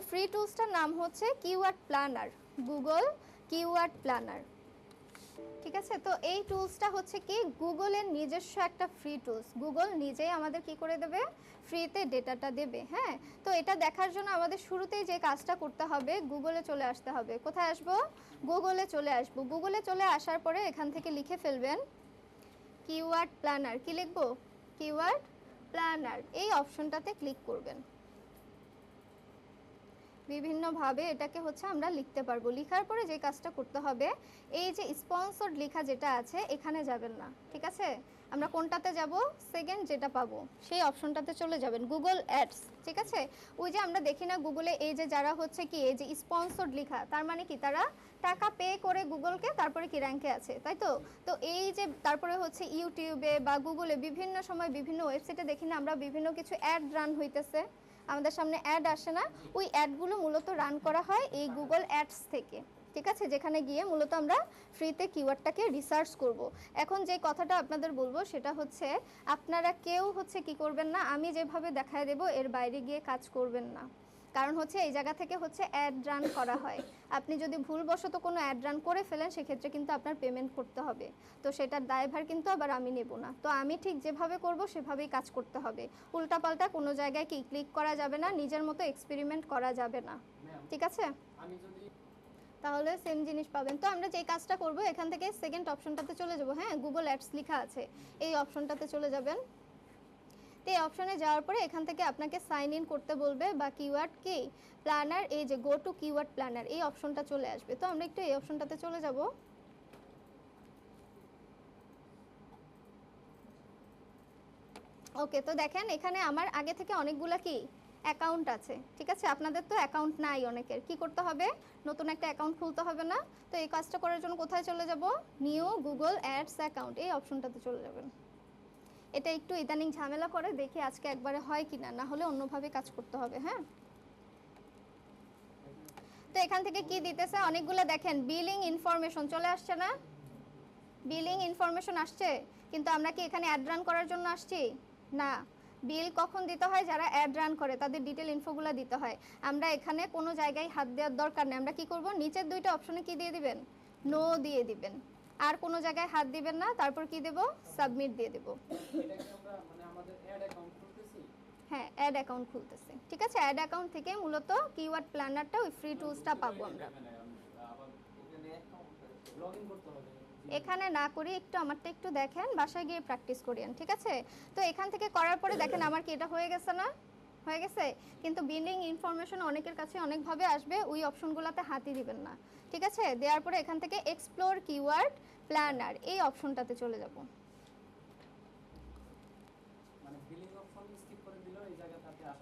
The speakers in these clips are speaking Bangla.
ফ্রি টুলসটার নাম হচ্ছে keyword planner, Google keyword planner. ঠিক আছে, তো এই টুলসটা হচ্ছে কি গুগলের নিজস্ব একটা ফ্রি টুলস। গুগল নিজেই আমাদের কি করে দেবে, ফ্রিতে ডেটাটা দেবে। হ্যাঁ, তো এটা দেখার জন্য আমাদের শুরুতেই যে কাজটা করতে হবে, গুগলে চলে আসতে হবে। কোথায় আসবো? গুগলে চলে আসবো। গুগলে চলে আসার পরে এখান থেকে লিখে ফেলবেন কিওয়ার্ড প্ল্যানার। কি লিখবো? Keyword planner. এই অপশনটাতে ক্লিক করবেন। বিভিন্নভাবে এটাকে হচ্ছে আমরা লিখতে পারবো। লিখার পরে যে কাজটা করতে হবে, এই যে স্পন্সর্ড লেখা যেটা আছে এখানে যাবেন না। ঠিক আছে, আমরা কোনটাতে যাব? সেকেন্ড যেটা পাবো সেই অপশনটাতে চলে যাবেন, গুগল অ্যাডস। ঠিক আছে, ওই যে আমরা দেখি না গুগলে এই যে যারা হচ্ছে কি এই যে স্পন্সর্ড লেখা, তার মানে কি তারা টাকা পে করে গুগলকে, তারপরে কি র্যাঙ্কে আছে, তাই তো? তো এই যে তারপরে হচ্ছে ইউটিউবে বা গুগলে বিভিন্ন সময় বিভিন্ন ওয়েবসাইটে দেখি না আমরা বিভিন্ন কিছু অ্যাড রান হইতেছে, আমাদের সামনে অ্যাড আসে না? ওই অ্যাডগুলো মূলত রান করা হয় এই গুগল অ্যাডস থেকে। ঠিক আছে, যেখানে গিয়ে মূলত আমরা ফ্রিতে কিওয়ার্ডটাকে রিসার্চ করব। এখন যে কথাটা আপনাদের বলবো সেটা হচ্ছে আপনারা কেউ হচ্ছে কি করবেন না, আমি যেভাবে দেখায় দেব এর বাইরে গিয়ে কাজ করবেন না। কারণ হচ্ছে এই জায়গা থেকে হচ্ছে অ্যাড রান করা হয়। আপনি যদি ভুলবশত কোনো অ্যাড রান করে ফেলেন সেক্ষেত্রে কিন্তু আপনার পেমেন্ট করতে হবে। তো সেটার দায়ভার কিন্তু আবার আমি নেব না। তো আমি ঠিক যেভাবে করব সেভাবেই কাজ করতে হবে। উল্টাপাল্টা কোনো জায়গায় কি ক্লিক করা যাবে না, নিজের মতো এক্সপেরিমেন্ট করা যাবে না। ঠিক আছে, তাহলে সেম জিনিস পাবেন। তো আমরা যেই কাজটা করব এখান থেকে সেকেন্ড অপশনটাতে চলে যাব। হ্যাঁ, গুগল অ্যাডস লেখা আছে, এই অপশনটাতে চলে যাবেন। তো এই অপশনে যাওয়ার পরে এখান থেকে আপনাকে সাইন ইন করতে বলবে বা কিওয়ার্ড কি প্ল্যানার, এই যে গো টু কিওয়ার্ড প্ল্যানার এই অপশনটা চলে আসবে। তো আমরা একটু এই অপশনটাতে চলে যাব। ওকে, তো দেখেন এখানে আমার আগে থেকে অনেকগুলা কি অ্যাকাউন্ট আছে। ঠিক আছে, আপনাদের তো অ্যাকাউন্ট নাই অনেকের, কি করতে হবে? নতুন একটা অ্যাকাউন্ট খুলতে হবে না? তো এই কাজটা করার জন্য কোথায় চলে যাব? নিউ গুগল অ্যাডস অ্যাকাউন্ট, এই অপশনটাতে চলে যাবেন। এটা একটু ইদানিং ঝামেলা করে, দেখি আজকে একবারে হয় কিনা, না হলে অন্যভাবে কাজ করতে হবে। হ্যাঁ, তো এখান থেকে কি দিতেছে অনেকগুলো, দেখেন বিলিং ইনফরমেশন চলে আসছে না? বিলিং ইনফরমেশন আসছে, কিন্তু আমরা কি এখানে অ্যাড রান করার জন্য আসছি? না। বিল কখন দিতে হয়? যারা অ্যাড রান করে তাদের ডিটেল ইনফোগুলো দিতে হয়। আমরা এখানে কোনো জায়গায় হাত দেওয়ার দরকার নেই। আমরা কি করব? নিচের দুইটা অপশনে কি দিয়ে দিবেন? নো দিয়ে দিবেন। আর কোনো জায়গায় হাত দিবেন না। তারপর কি দেব? সাবমিট দিয়ে দেব। হ্যাঁ, অ্যাড অ্যাকাউন্ট খুলতেছে। ঠিক আছে, অ্যাড অ্যাকাউন্ট থেকে মূলত কিওয়ার্ড প্ল্যানারটা ওই ফ্রি টুলসটা পাবো আমরা। এখানে না করি, একটু আমারটা একটু দেখেন, বাসায় গিয়ে প্র্যাকটিস করিয়েন। ঠিক আছে, তো এখান থেকে করার পরে দেখেন আমার কি এটা হয়ে গেছে না? হয়ে গেছে, কিন্তু বিলিং ইনফরমেশন অনেকের কাছে অনেকভাবে আসবে, ওই অপশনগুলোতে হাতই দিবেন না। ঠিক আছে, দেওয়ার পরে এখান থেকে এক্সপ্লোর কিওয়ার্ড প্ল্যানার এই অপশনটাতে চলে যাব।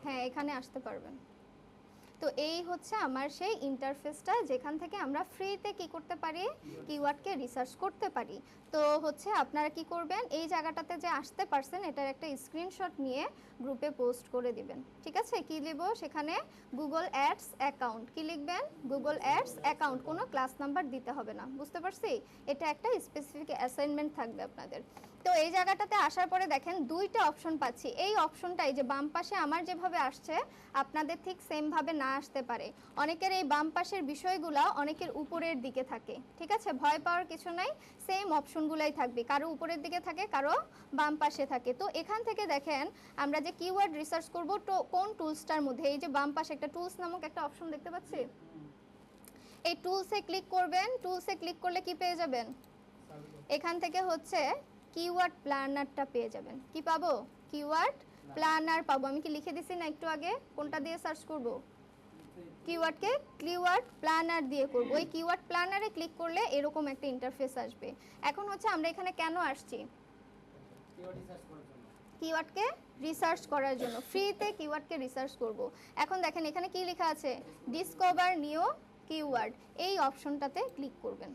হ্যাঁ, এখানে আসতে পারবেন। তো এই হচ্ছে আমার সেই ইন্টারফেসটা যেখান থেকে আমরা ফ্রিতে কি করতে পারি, কিওয়ার্ডকে রিসার্চ করতে পারি। তো হচ্ছে আপনারা কি করবেন, এই জায়গাটাতে যে আসতে পারছেন এটার একটা স্ক্রিনশট নিয়ে গ্রুপে পোস্ট করে দিবেন। ঠিক আছে, কি লিখব সেখানে? Google ads account. কি লিখবেন? Google ads account. কোনো ক্লাস নাম্বার দিতে হবে না, বুঝতে পারছি? এটা একটা স্পেসিফিক অ্যাসাইনমেন্ট থাকবে আপনাদের। তো এই জায়গাটাতে আসার পরে দেখেন দুইটা অপশন পাচ্ছি। এই অপশনটাই যে বাম পাশে আমার যেভাবে আসছে আপনাদের ঠিক সেমভাবে না আসতে পারে। অনেকের এই বাম পাশের বিষয়গুলো অনেকের উপরের দিকে থাকে। ঠিক আছে, ভয় পাওয়ার কিছু নাই, সেম অপশনগুলাই থাকবে, কারো উপরের দিকে থাকে, কারো বাম পাশে থাকে। তো এখান থেকে দেখেন আমরা যে কিওয়ার্ড রিসার্চ করব তো কোন টুলসটার মধ্যে, এই যে বাম পাশে একটা টুলস নামক একটা অপশন দেখতে পাচ্ছি, এই টুলসে ক্লিক করবেন। টুলসে ক্লিক করলে কি পেয়ে যাবেন? এখান থেকে হচ্ছে কিওয়ার্ড প্ল্যানারটা পেয়ে যাবেন। কি পাবো? কিওয়ার্ড প্ল্যানার পাবো। আমি কি লিখে দিছি না একটু আগে? কোনটা দিয়ে সার্চ করব? কিওয়ার্ডকে কিওয়ার্ড প্ল্যানার দিয়ে করব। ওই কিওয়ার্ড প্ল্যানারে ক্লিক করলে এরকম একটা ইন্টারফেস আসবে। এখন হচ্ছে আমরা এখানে কেন আসছি? কিওয়ার্ডকে রিসার্চ করার জন্য, ফ্রিতে কিওয়ার্ডকে রিসার্চ করব। এখন দেখেন এখানে কি লেখা আছে? ডিসকভার নিউ কিওয়ার্ড, এই অপশনটাতে ক্লিক করবেন।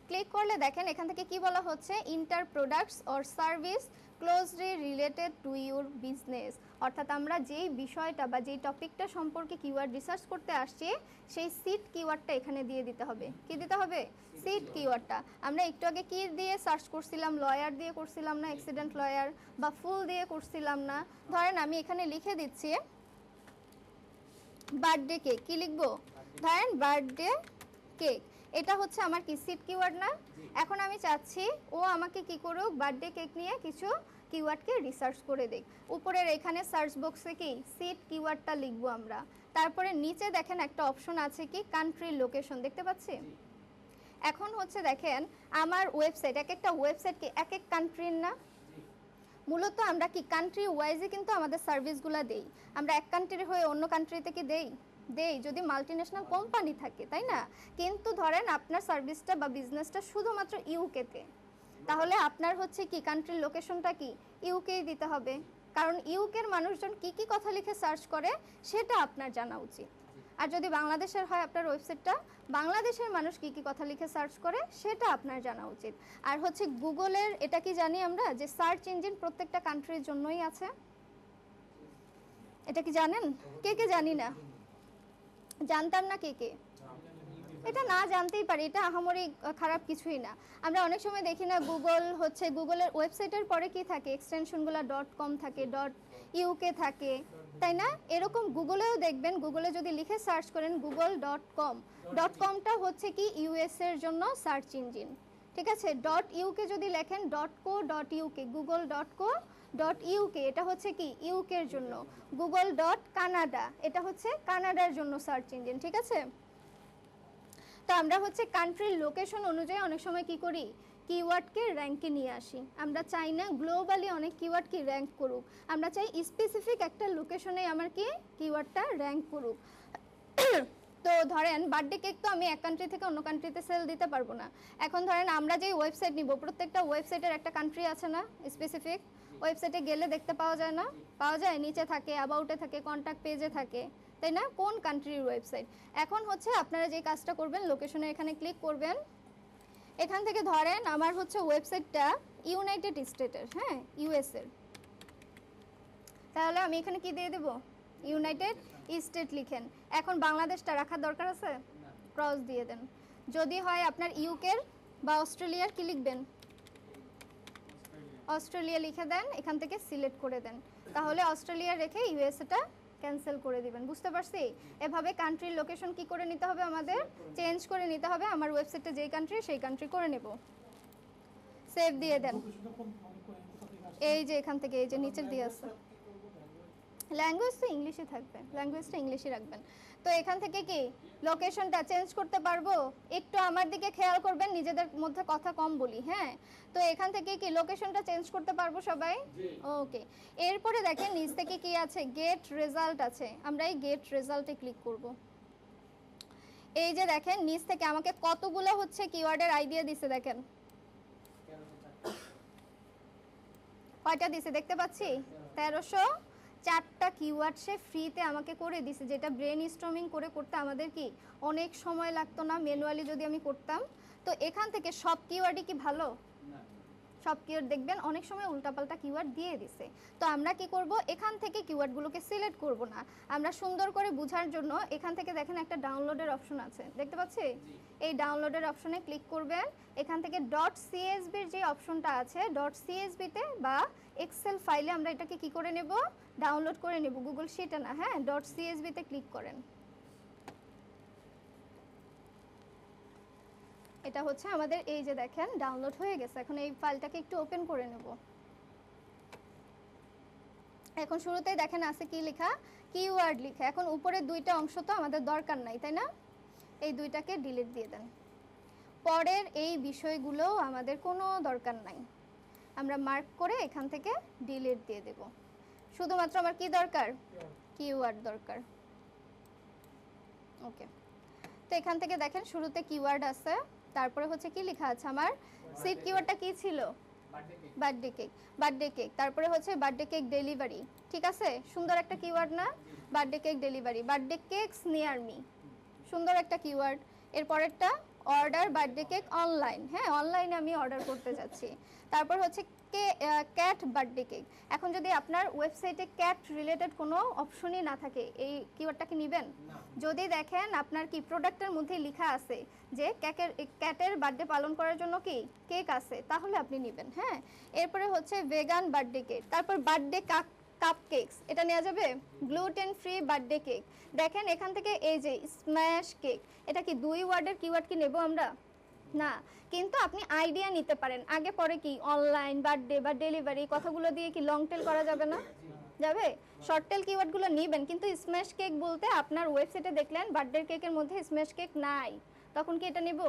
ক্লিক করলে দেখেন এখান থেকে কি বলা হচ্ছে, inter products or service closely related to your business. অর্থাৎ আমরা যেই বিষয়টা বা যেই টপিকটা সম্পর্কে কিওয়ার্ড রিসার্চ করতে আসছি সেই সিট কিওয়ার্ডটা এখানে দিয়ে দিতে হবে। কি দিতে হবে? সিট কিওয়ার্ডটা। আমরা একটু আগে কি দিয়ে সার্চ করছিলাম? লয়ার দিয়ে করছিলাম না? অ্যাক্সিডেন্ট লয়ার বা ফুল দিয়ে করছিলাম না? ধরেন আমি এখানে লিখে দিচ্ছি বার্থডে কেক কি লিখবো, ধরেন বার্থডে কেক, এটা হচ্ছে আমার কি সিট কিওয়ার্ড না। এখন আমি চাচ্ছি ও আমাকে কি করুক, বার্থডে কেক নিয়ে কিছু কিওয়ার্ডকে রিসার্চ করে দেখ। উপরের এখানে সার্চ বক্সে কি সিট কিওয়ার্ডটা লিখবো আমরা। তারপরে নিচে দেখেন একটা অপশন আছে কি কান্ট্রির লোকেশন, দেখতে পাচ্ছি। এখন হচ্ছে দেখেন আমার ওয়েবসাইট, এক একটা ওয়েবসাইট কি এক এক কান্ট্রির না। মূলত আমরা কি কান্ট্রি ওয়াইজে কিন্তু আমাদের সার্ভিসগুলো দেই। আমরা এক কান্ট্রির হয়ে অন্য কান্ট্রিতে কি দেই যদি মাল্টিন্যাশনাল কোম্পানি থাকে, তাই না। কিন্তু ধরেন আপনার সার্ভিসটা বা বিজনেসটা শুধুমাত্র ইউকেতে, তাহলে আপনার হচ্ছে কি কান্ট্রির লোকেশনটা কি ইউকেই দিতে হবে। কারণ ইউকের মানুষজন কি কি কথা লিখে সার্চ করে সেটা আপনার জানা উচিত। আর যদি বাংলাদেশের হয় আপনার ওয়েবসাইটটা, বাংলাদেশের মানুষ কি কি কথা লিখে সার্চ করে সেটা আপনার জানা উচিত। আর হচ্ছে গুগলের এটা কি জানি আমরা যে সার্চ ইঞ্জিন প্রত্যেকটা কান্ট্রির জন্যই আছে, এটা কি জানেন? কে কে জানি না, জানতাম না কে কে, এটা না জানতেই পারি, এটা আহামরি খারাপ কিছুই না। আমরা অনেক সময় দেখি না গুগল হচ্ছে গুগলের ওয়েবসাইটের পরে কি থাকে এক্সটেনশনগুলো .com থাকে, .uk থাকে, তাই না। এরকম গুগলেও দেখবেন, গুগলে যদি লিখে সার্চ করেন google.com, .comটা হচ্ছে কি ইউএস এর জন্য সার্চ ইঞ্জিন, ঠিক আছে। .uk যদি লেখেন .co.uk, google.co.uk এটা হচ্ছে কি ইউকের জন্য, google.canada এটা হচ্ছে কানাডার জন্য সার্চ ইঞ্জিন, ঠিক আছে। তো আমরা হচ্ছে কান্ট্রির লোকেশন অনুযায়ী অনেক সময় কি করি কিওয়ার্ডকে র্যাঙ্কে নিয়ে আসি। আমরা চাই না গ্লোবালি অনেক কিওয়ার্ড কি র্যাঙ্ক করুক, আমরা চাই স্পেসিফিক একটা লোকেশনে আমার কি কিওয়ার্ডটা র্যাঙ্ক করুক। তো ধরেন বার্থডে কেক তো আমি এক কান্ট্রি থেকে অন্য কান্ট্রিতে সেল দিতে পারবো না। এখন ধরেন আমরা যেই ওয়েবসাইট নিব, প্রত্যেকটা ওয়েবসাইটের একটা কান্ট্রি আছে না স্পেসিফিক, ওয়েবসাইটে গেলে দেখতে পাওয়া যায় না, পাওয়া যায়, নিচে থাকে, অ্যাবাউটে থাকে, কন্ট্যাক্ট পেজে থাকে, তাই না, কোন কান্ট্রির ওয়েবসাইট। এখন হচ্ছে আপনারা যে কাজটা করবেন লোকেশনে এখানে ক্লিক করবেন। এখান থেকে ধরেন আমার হচ্ছে ওয়েবসাইটটা ইউনাইটেড স্টেটের, হ্যাঁ ইউএস এর, তাহলে আমি এখানে কি দিয়ে দেব ইউনাইটেড স্টেট লিখেন। এখন বাংলাদেশটা রাখার দরকার আছে, ক্রস দিয়ে দেন। যদি হয় আপনার ইউকের বা অস্ট্রেলিয়ার কি লিখবেন, অস্ট্রেলিয়া লিখে দেন, এখান থেকে সিলেক্ট করে দেন, তাহলে অস্ট্রেলিয়া রেখে ইউএসএটা ক্যান্সেল করে দিবেন। বুঝতে পারছি? এভাবে কান্ট্রির লোকেশন কি করে নিতে হবে, আমাদের চেঞ্জ করে নিতে হবে। আমার ওয়েবসাইটে যেই কান্ট্রি সেই কান্ট্রি করে নেব, সেভ দিয়ে দেন। এই যে এখান থেকে এই যে নিচের দিয়ে আছে, ল্যাঙ্গুয়েজ তো ইংলিশে থাকবে, ল্যাঙ্গুয়েজটা ইংলিশে রাখবেন। তো এখান থেকে কি লোকেশনটা চেঞ্জ করতে পারবো, একটু আমার দিকে খেয়াল করবেন, নিজেদের মধ্যে কথা কম বলি, হ্যাঁ। তো এখান থেকে কি লোকেশনটা চেঞ্জ করতে পারবো সবাই, ওকে। এরপরে দেখেন নিচ থেকে কি আছে, গেট রেজাল্ট আছে, আমরা এই গেট রেজাল্টে ক্লিক করব। এই যে দেখেন নিচ থেকে আমাকে কতগুলো হচ্ছে কিওয়ার্ডের আইডিয়া দিছে, দেখেন কয়টা দিছে দেখতে পাচ্ছি, 1304টা কিওয়ার্ড সে ফ্রিতে আমাকে করে দিছে, যেটা ব্রেন স্টর্মিং করে করতে আমাদের কি অনেক সময় লাগতো না, ম্যানুয়ালি যদি আমি করতাম। তো এখান থেকে সব কিওয়ার্ডই কি ভালো, সব কিওয়ার্ড দেখবেন অনেক সময় উল্টাপাল্টা কিওয়ার্ড দিয়ে দিছে। তো আমরা কি করব, এখান থেকে কিওয়ার্ডগুলোকে সিলেক্ট করব না, আমরা সুন্দর করে বোঝার জন্য এখান থেকে দেখেন একটা ডাউনলোডের অপশন আছে, দেখতে পাচ্ছি, এই ডাউনলোডের অপশনে ক্লিক করবেন। এখান থেকে .csv এর যে অপশনটা আছে, .csv তে বা এক্সেল ফাইলে আমরা এটাকে কি করে নেব, ডাউনলোড করে নেব, গুগল শিটে না, হ্যাঁ .csv তে ক্লিক করেন। এটা হচ্ছে আমাদের এই যে দেখেন ডাউনলোড হয়ে গেছে। এখন এই ফাইলটাকে একটু ওপেন করে নেব। এখন শুরুতেই দেখেন আছে কি লেখা, কিওয়ার্ড লেখা। এখন উপরের দুইটা অংশ তো আমাদের দরকার নাই, তাই না, এই দুইটাকে ডিলিট দিয়ে দেন। পরের এই বিষয়গুলো আমাদের কোনো দরকার নাই, আমরা মার্ক করে এখান থেকে ডিলিট দিয়ে দেব। শুধুমাত্র আমার কি দরকার, কিওয়ার্ড দরকার, ওকে। তো এখান থেকে দেখেন শুরুতে কিওয়ার্ড আছে, তারপরে হচ্ছে কি লেখা আছে, আমার সিট কিওয়ার্ডটা কি ছিল, বার্থডে কেক, বার্থডে কেক, তারপরে হচ্ছে বার্থডে কেক ডেলিভারি, ঠিক আছে, সুন্দর একটা কিওয়ার্ড না, birthday cake delivery, birthday cakes near me, সুন্দর একটা কিওয়ার্ড। এরপরেরটা অর্ডার বার্থডে কেক অনলাইন, হ্যাঁ অনলাইনে আমি অর্ডার করতে যাচ্ছি। তারপর হচ্ছে ক্যাট বার্থডে কেক। এখন যদি আপনার ওয়েবসাইটে ক্যাট রিলেটেড কোনো অপশনই না থাকে, এই কিওয়ার্ডটা কি নেবেন? যদি দেখেন আপনার কি প্রোডাক্টের মধ্যে লেখা আছে যে ক্যাটের বার্থডে পালন করার জন্য কি কেক আছে, তাহলে আপনি নেবেন, হ্যাঁ। এরপরে হচ্ছে ভেগান বার্থডে কেক, তারপর বার্থডে কাপ কেকস, এটা নেওয়া যাবে। গ্লুটেন ফ্রি বার্থডে কেক, দেখেন এখান থেকে এই যে স্ম্যাশ কেক, এটা কি 2 ওয়ার্ডের কিওয়ার্ড কি নেব আমরা? না, কিন্তু আপনি আইডিয়া নিতে পারেন। আগে পরে কি অনলাইন, বার্থডে বা ডেলিভারি কথাগুলো দিয়ে কি লং টেল করা যাবে না? যাবে। শর্ট টেল কিওয়ার্ডগুলো নেবেন, কিন্তু স্ম্যাশ কেক বলতে আপনার ওয়েবসাইটে দেখলেন বার্থডে কেকের মধ্যে স্ম্যাশ কেক নাই, তখন কি এটা নেব?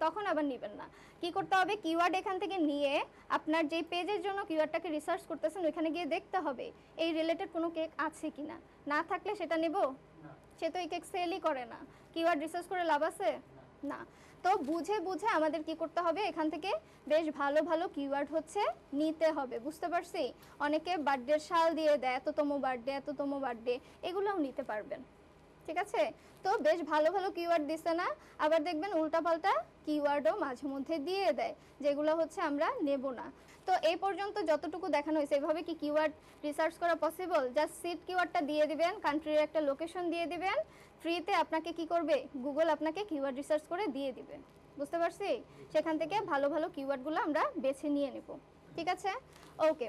তখন আবার নেবেন না। কি করতে হবে, কিওয়ার্ড এখান থেকে নিয়ে আপনার যে পেজের জন্য কিওয়ার্ডটাকে রিসার্চ করতেছেন ওইখানে গিয়ে দেখতে হবে এই রিলেটেড কোনো কেক আছে কিনা। না থাকলে সেটা নেব? সে তো এই কেক সেলই করে না, কিওয়ার্ড রিসার্চ করে লাভ আছে না। তো বুঝে বুঝে আমাদের কি করতে হবে, এখান থেকে বেশ ভালো ভালো কিওয়ার্ড হচ্ছে নিতে হবে, বুঝতে পারছি? অনেকে বার্থডের সাল দিয়ে দেয়, এততম বার্থডে, এগুলোও নিতে পারবেন, ঠিক আছে? তো বেশ ভালো ভালো কিওয়ার্ড দিছে না? আবার দেখবেন উল্টাপাল্টা কিওয়ার্ডও মাঝে মধ্যে দিয়ে দেয়, যেগুলো হচ্ছে আমরা নেব না। তো এই পর্যন্ত যতটুকু দেখানো হয়েছে, এভাবে কি কিওয়ার্ড রিসার্চ করা পসিবল? জাস্ট সিট কিওয়ার্ডটা দিয়ে দিবেন, কান্ট্রির একটা লোকেশন দিয়ে দিবেন, ফ্রিতে আপনাকে কি করবে, গুগল আপনাকে কিওয়ার্ড রিসার্চ করে দিয়ে দিবে, বুঝতে পারছি? সেখান থেকে ভালো ভালো কিওয়ার্ডগুলো আমরা বেছে নিয়ে নেব, ঠিক আছে? ওকে।